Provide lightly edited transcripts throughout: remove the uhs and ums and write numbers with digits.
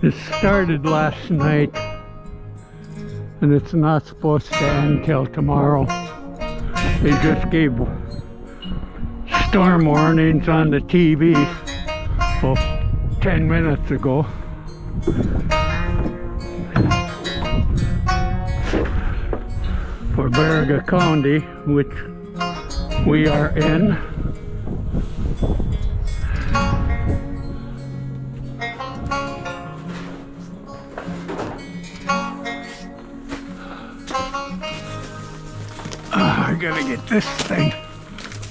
It started last night, and it's not supposed to end till tomorrow. They just gave storm warnings on the TV 10 minutes ago. For Baraga County, which we are in. I gotta get this thing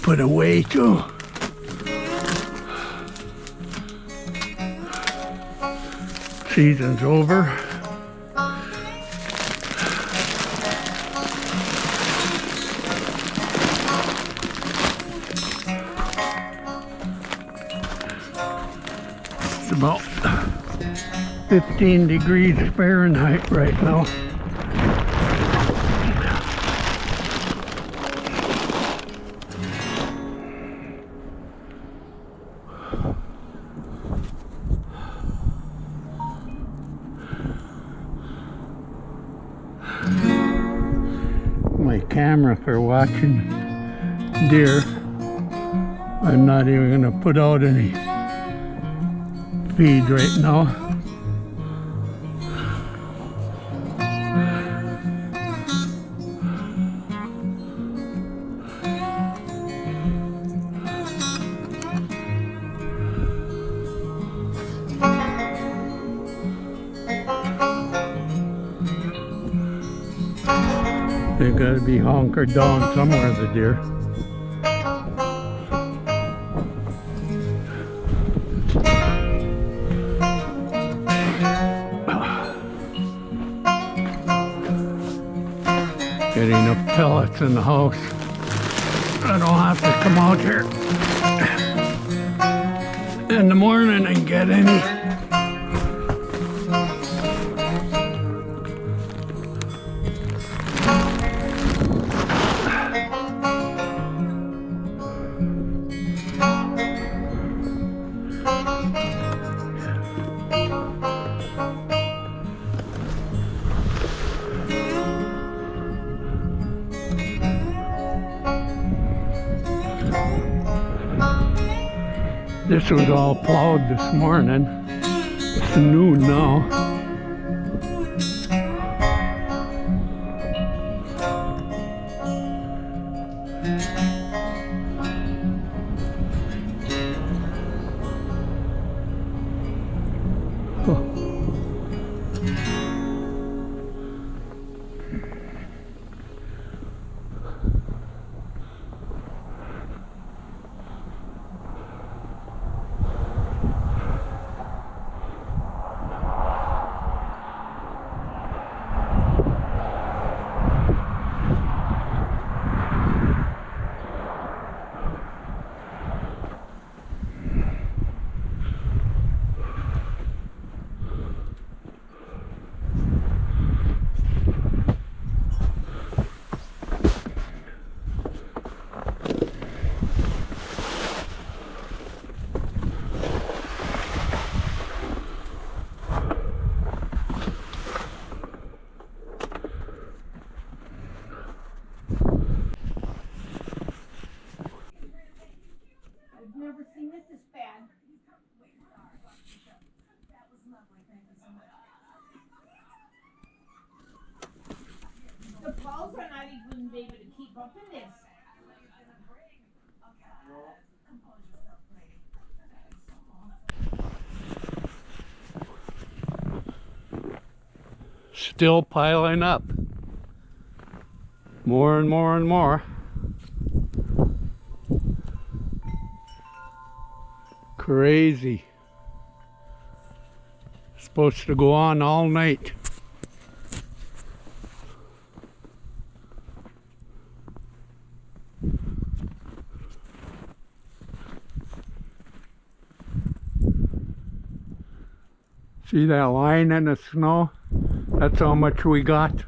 put away too. Season's over. It's about 15 degrees Fahrenheit right now. My camera for watching deer. I'm not even going to put out any feed right now. They gotta be hunkered down somewhere, the deer. Getting enough pellets in the house. I don't have to come out here in the morning and get any. This was all plowed this morning. It's noon now. Never seen it this bad. The plows are not even able to keep up in this. Still piling up. More and more and more. Crazy. Supposed to go on all night. See that line in the snow? That's how much we got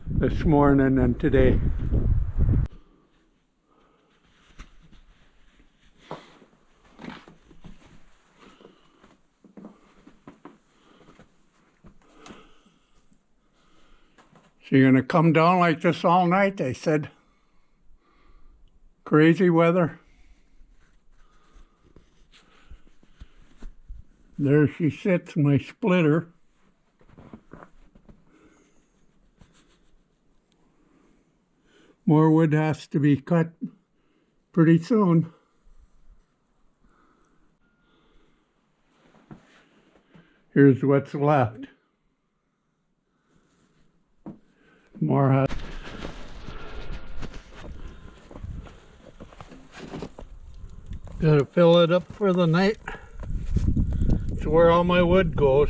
this morning and today. So you're gonna come down like this all night, they said. Crazy weather. There she sits, my splitter. More wood has to be cut pretty soon. Here's what's left. More has. Gotta fill it up for the night. It's where all my wood goes.